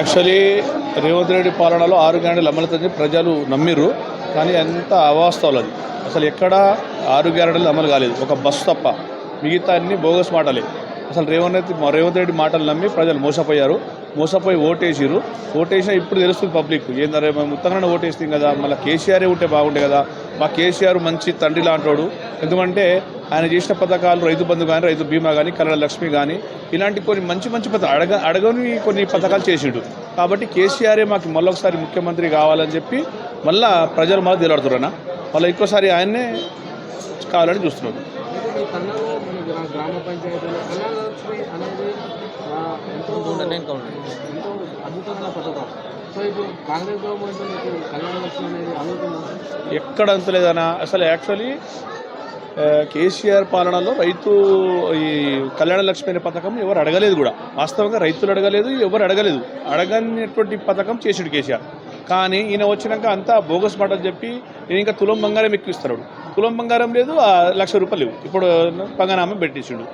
Actually Revanth Reddy పాలనలో 6 గ్యారెంటీలు అమలుతుందని ప్రజలు నమ్మిర్రు. కానీ అంత అవాస్తవాలు అది. అసలు ఎక్కడ 6 గ్యారెంటీలు అమలు కాలేదు, ఒక బస్సు తప్ప. మిగతా అన్ని బోగస్ మాటలే. అసలు రేవంత్ రెడ్డి మాటలు నమ్మి ప్రజలు మోసపోయి ఓటేసిరు. ఓటేసినా ఇప్పుడు తెలుస్తుంది పబ్లిక్ ఏందరే మేము ఉత్తరాన ఓటేస్తాం కదా, మళ్ళీ కేసీఆరే ఉంటే బాగుండే కదా. మా కేసీఆర్ మంచి తండ్రి లాంటోడు. ఎందుకంటే ఆయన చేసిన పథకాలు రైతు బంధు కానీ, రైతు బీమా కానీ, కళ్యాణ లక్ష్మి కానీ, ఇలాంటి కొన్ని మంచి పథకాలు అడగని కొన్ని పథకాలు చేసిండు. కాబట్టి కేసీఆరే మాకు మళ్ళొకసారి ముఖ్యమంత్రి కావాలని చెప్పి మళ్ళీ ప్రజలు మళ్ళీ తేలాడుతున్నా మళ్ళీ ఇంకోసారి ఆయన్నే కావాలని చూస్తున్నారు. గ్రామ పంచాయతీలో అనేది ఎంతో అద్భుతమైన పథకం. సో ఇప్పుడు కాంగ్రెస్ గవర్నమెంట్ కళ్యాణ లక్ష్మి అనేది అందుతుంది ఎక్కడ అంతలేదన్నా. అసలు యాక్చువల్లీ కేసీఆర్ పాలనలో ఈ కళ్యాణ లక్ష్మి అనే పథకం ఎవరు అడగలేదు కూడా. వాస్తవంగా రైతులు అడగలేదు, ఎవరు అడగనటువంటి పథకం చేసాడు కేసీఆర్. కానీ ఈయన వచ్చినాక అంతా బోగస్ మాటలు చెప్పి నేను ఇంకా తులం బంగారం ఎక్కిస్తున్నాడు. తులం బంగారం లేదు, ₹1,00,000 లేవు. ఇప్పుడు పంగనామా పెట్టించాడు.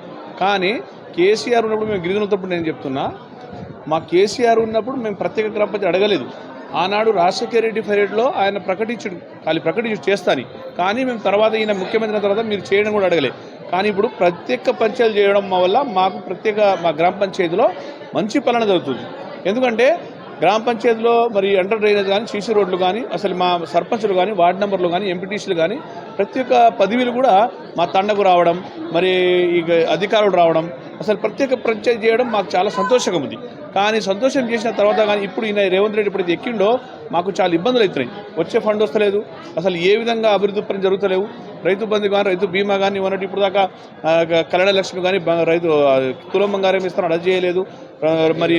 కానీ కేసీఆర్ ఉన్నప్పుడు మేము గిరిజనులతో నేను చెప్తున్నా, మా కేసీఆర్ ఉన్నప్పుడు మేము ప్రత్యేక గ్రామ పంచాయతీ అడగలేదు. ఆనాడు రాజశేఖర రెడ్డి పీరియడ్లో ఆయన ప్రకటించు చేస్తాని. కానీ మేము తర్వాత ఈయన ముఖ్యమంత్రి తర్వాత మీరు చేయడం కూడా అడగలేదు. కానీ ఇప్పుడు ప్రత్యేక పంచాయతీలు చేయడం వల్ల మాకు మా గ్రామ పంచాయతీలో మంచి పాలన జరుగుతుంది. ఎందుకంటే గ్రామ పంచాయతీలో మరి అండర్ డ్రైనేజ్ కానీ, సీసీ రోడ్లు కానీ, అసలు మా సర్పంచులు కానీ, వార్డు మెంబర్లు కానీ, ఎంపీటీసీలు కానీ ప్రతి ఒక్క పదవిలు కూడా మా తండకు రావడం, మరి ఈ అధికారులు రావడం, అసలు ప్రత్యేక పంచాయతీ చేయడం మాకు చాలా సంతోషంగా ఉంది. కానీ సంతోషం చేసిన తర్వాత కానీ ఇప్పుడు ఈయన రేవంత్ రెడ్డి ఎప్పుడైతే ఎక్కిండో మాకు చాలా ఇబ్బందులు అవుతున్నాయి. వచ్చే ఫండ్ వస్తలేదు, అసలు ఏ విధంగా అభివృద్ధి పని జరుగుతలేవు. రైతు బంధు కానీ, రైతు బీమా కానీ ఇవన్నట్టు ఇప్పుడు దాకా కళ్యాణ లక్ష్మి కానీ, రైతు తులం బంగారం ఇస్తున్నాడు, అది చేయలేదు. మరి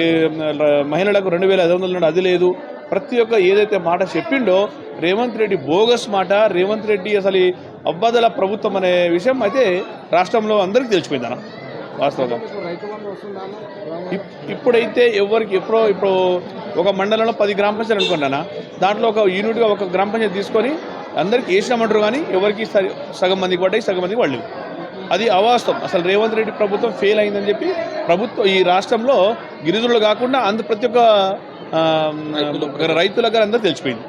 మహిళలకు 2,500 అది లేదు. ప్రతి ఒక్క ఏదైతే మాట చెప్పిండో రేవంత్ రెడ్డి బోగస్ మాట. రేవంత్ రెడ్డి అసలు అబ్బదల ప్రభుత్వం అనే విషయం అయితే రాష్ట్రంలో అందరికీ తెలిసిపోయిందన్న. వాస్తవంగా ఇప్పుడైతే ఇప్పుడు ఒక మండలంలో 10 గ్రామ పంచాయతీలు అనుకున్నానా, దాంట్లో ఒక యూనిట్గా ఒక గ్రామ పంచాయతీ తీసుకొని అందరికీ వేసినామంటారు. కానీ ఎవరికి సగం మందికి పడ్డాయి, సగం మందికి పడలేవు. అది అవాస్తవం. అసలు రేవంత్ రెడ్డి ప్రభుత్వం ఫెయిల్ అయిందని చెప్పి ఈ రాష్ట్రంలో గిరిజనులు కాకుండా ప్రతి ఒక్క రైతుల గారు అందరూ తెలిసిపోయింది.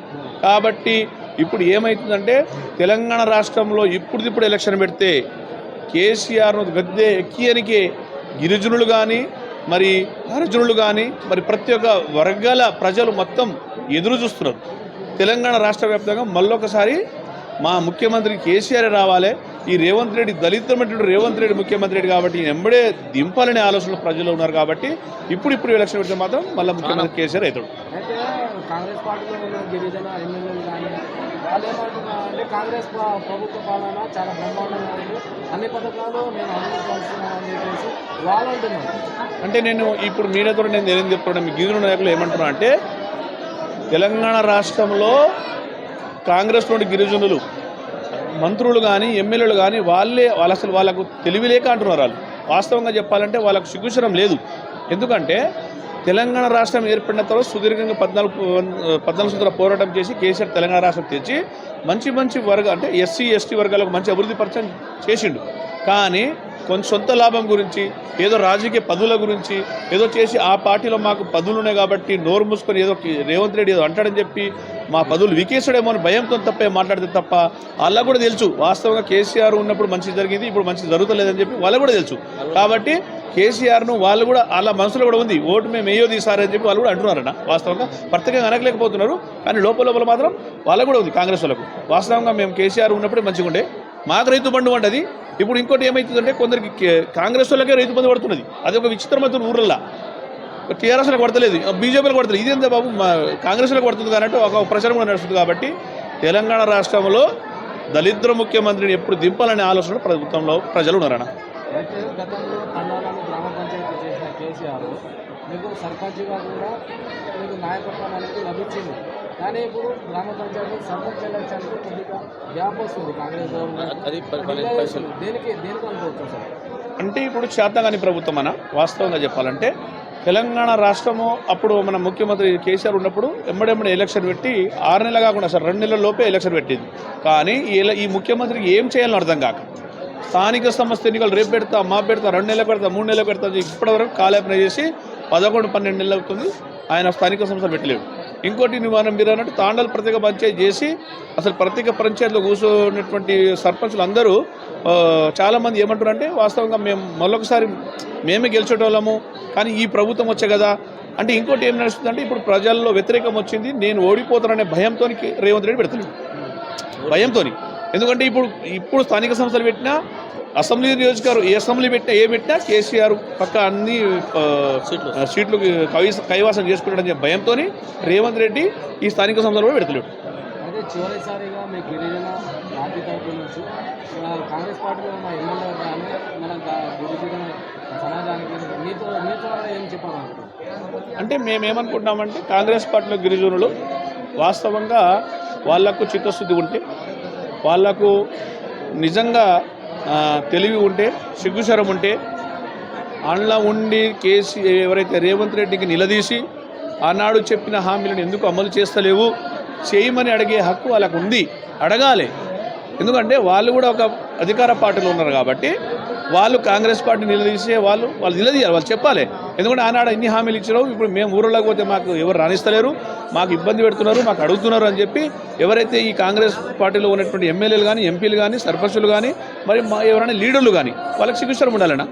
కాబట్టి ఇప్పుడు ఏమవుతుందంటే తెలంగాణ రాష్ట్రంలో ఇప్పుడు ఎలక్షన్ పెడితే కేసీఆర్ను గద్దె ఎక్కియనికే గిరిజనులు కానీ, మరి హరిజనులు కానీ, మరి ప్రతి ఒక్క వర్గాల ప్రజలు మొత్తం ఎదురు చూస్తున్నారు. తెలంగాణ రాష్ట్ర వ్యాప్తంగా మళ్ళొకసారి మా ముఖ్యమంత్రి కేసీఆర్ రావాలి. ఈ రేవంత్ రెడ్డి దళితమైనటువంటి రేవంత్ రెడ్డి ముఖ్యమంత్రి రెడ్డి కాబట్టి ఎంబడే దింపాలనే ఆలోచనలు ప్రజలు ఉన్నారు. కాబట్టి ఇప్పుడు ఎలక్షన్ పెడితే మాత్రం మళ్ళీ ముఖ్యమంత్రి కేసీఆర్ అవుతాడు. అయితే కాంగ్రెస్ పార్టీలో ఉన్న గిరిజన ఎమ్మెల్యేలు కానీ వాళ్ళు ఏమంటున్నారంటే కాంగ్రెస్ ప్రభుత్వ పాలన చాలా బ్రహ్మాండంగా ఉంది, అన్ని పథకాలు మేము అమలు పరుస్తున్నామని చెప్పేసి వాళ్ళు అంటున్నారు. అంటే నేను ఇప్పుడు మీడియాతో నేను ఏం చెప్తున్నా, మీ గిరిజన నాయకులు ఏమంటున్నా అంటే తెలంగాణ రాష్ట్రంలో కాంగ్రెస్లోని గిరిజనులు మంత్రులు కానీ, ఎమ్మెల్యేలు కానీ వాళ్ళకు తెలివిలేక అంటున్నారు. వాళ్ళు వాస్తవంగా చెప్పాలంటే వాళ్ళకు సిగ్గుశరం లేదు. ఎందుకంటే తెలంగాణ రాష్ట్రం ఏర్పడిన తర్వాత సుదీర్ఘంగా 14 సంవత్సరాల పోరాటం చేసి కేసీఆర్ తెలంగాణ రాష్ట్రం తెచ్చి మంచి అంటే ఎస్సీ ఎస్టీ వర్గాలకు మంచి అభివృద్ధి పరిచయం చేసిండు. కానీ కొంచెం సొంత లాభం గురించి, ఏదో రాజకీయ పదవుల గురించి ఏదో చేసి ఆ పార్టీలో మాకు పదవులు ఉన్నాయి కాబట్టి నోరు మూసుకొని ఏదో రేవంత్ రెడ్డి ఏదో అంటాడని చెప్పి మా పదవులు వికేసాడేమో అని భయంతో తప్పే మాట్లాడితే తప్ప వాళ్ళకు కూడా తెలుసు వాస్తవంగా కేసీఆర్ ఉన్నప్పుడు మంచి జరిగింది, ఇప్పుడు మంచి జరుగుతలేదని చెప్పి వాళ్ళకు కూడా తెలుసు. కాబట్టి కేసీఆర్ను వాళ్ళు కూడా వాళ్ళ మనసులో కూడా ఉంది, ఓటు మేము ఏయో తీసారని చెప్పి వాళ్ళు కూడా అంటున్నారన్న. వాస్తవంగా ప్రత్యేకంగా అనకలేకపోతున్నారు. కానీ లోపల మాత్రం వాళ్ళకు కూడా ఉంది, కాంగ్రెస్ వాళ్ళకు. వాస్తవంగా మేము కేసీఆర్ ఉన్నప్పుడే మంచిగా ఉండే, మాకు రైతు బంధు వంటది. ఇప్పుడు ఇంకోటి ఏమవుతుందంటే కొందరికి కాంగ్రెస్ వాళ్ళకే రైతు బంధు పడుతున్నది. అది ఒక విచిత్రమైన ఊర్లలో టీఆర్ఎస్లకు పడతలేదు, బీజేపీలకు పడుతుంది. ఇదేందా బాబు కాంగ్రెస్లకు పడుతుంది అన్నట్టు ఒక ప్రచారం కూడా నడుస్తుంది. కాబట్టి తెలంగాణ రాష్ట్రంలో దళిద్ర ముఖ్యమంత్రిని ఎప్పుడు దింపాలనే ఆలోచన ప్రభుత్వంలో ప్రజలు ఉన్నారన్న. అయితే గతంలో తండాలను గ్రామ పంచాయతీ చేసిన కేసీఆర్ మీకు సర్పంచ్గా కూడా మీకు నాయకత్వం అనేది లభించింది. కానీ ఇప్పుడు గ్రామ పంచాయతీ సర్పంచ్ ఎలక్షన్కి కొద్దిగా గ్యాప్ వస్తుంది కాంగ్రెస్ గవర్నమెంట్. దేనికి అనుకోవచ్చు సార్? అంటే ఇప్పుడు చేతగాని ప్రభుత్వం అన్న. వాస్తవంగా చెప్పాలంటే తెలంగాణ రాష్ట్రము అప్పుడు మన ముఖ్యమంత్రి కేసీఆర్ ఉన్నప్పుడు ఎమ్మడెమ్మడి ఎలక్షన్ పెట్టి 6 నెలలు కాకుండా సార్ 2 నెలల లోపే ఎలక్షన్ పెట్టింది. కానీ ఈ ముఖ్యమంత్రికి ఏం చేయాలని అర్థం కాక స్థానిక సంస్థ ఎన్నికలు రేపు పెడతా, మా పెడతా, 2 నెలలకు పెడతా, 3 నెలలకు పెడతా ఇప్పటివరకు కాలేపన చేసి 11-12 నెలలు అవుతుంది ఆయన స్థానిక సంస్థలు పెట్టలేడు. ఇంకోటి మీరు అన్నట్టు తాండాలు ప్రత్యేక పంచాయతీ చేసి అసలు ప్రత్యేక పంచాయతీలో కూర్చున్నటువంటి సర్పంచులు అందరూ చాలామంది ఏమంటారు అంటే వాస్తవంగా మేము మళ్ళొకసారి మేమే గెలిచేటోళ్ళము కానీ ఈ ప్రభుత్వం వచ్చే కదా అంటే ఇంకోటి ఏం నడుస్తుందంటే ఇప్పుడు ప్రజల్లో వ్యతిరేకం వచ్చింది, నేను ఓడిపోతాననే భయంతో రేవంత్ రెడ్డి పెడుతున్నాడు. భయంతో. ఎందుకంటే ఇప్పుడు స్థానిక సంస్థలు పెట్టినా అసెంబ్లీ నియోజకవర్గం ఏ అసెంబ్లీ పెట్టినా కేసీఆర్ పక్క అన్ని సీట్లు కైవాసం చేసుకుంటాడని భయంతో రేవంత్ రెడ్డి ఈ స్థానిక సంస్థలు కూడా పెడతలేడు. అయితే చివరిసారిగా మీ గిరిజన పార్టీ తరపు నుంచి కాంగ్రెస్ పార్టీలో ఉన్న ఎమ్మెల్యే కానీ మన గిరిజన సమాజానికి మీతో ఏం చెప్పాలనుకుంటున్నారు? అంటే మేమేమనుకుంటున్నామంటే కాంగ్రెస్ పార్టీలో గిరిజనులు వాస్తవంగా వాళ్లకు చిత్తశుద్ధి ఉంటే, వాళ్లకు నిజంగా తెలివి ఉంటే, సిగ్గుశరం ఉంటే అందులో ఉండి ఎవరైతే రేవంత్ రెడ్డికి నిలదీసి ఆనాడు చెప్పిన హామీలను ఎందుకు అమలు చేస్తలేవు చేయమని అడిగే హక్కు వాళ్ళకు ఉంది, అడగాలి. ఎందుకంటే వాళ్ళు కూడా ఒక అధికార పార్టీలో ఉన్నారు కాబట్టి వాళ్ళు కాంగ్రెస్ పార్టీ నిలదీసే వాళ్ళు నిలదీయాలి, వాళ్ళు చెప్పాలి. ఎందుకంటే ఆనాడు ఇన్ని హామీలు ఇచ్చినావు, ఇప్పుడు మేము ఊరిలోకి పోతే మాకు ఎవరు రాణిస్తలేరు, మాకు ఇబ్బంది పెడుతున్నారు, మాకు అడుగుతున్నారు అని చెప్పి ఎవరైతే ఈ కాంగ్రెస్ పార్టీలో ఉన్నటువంటి ఎమ్మెల్యేలు కానీ, ఎంపీలు కానీ, సర్పంచులు కానీ, మరి ఎవరైనా లీడర్లు కానీ వాళ్ళకి సిగ్గుశరం ఉండాలన్నా.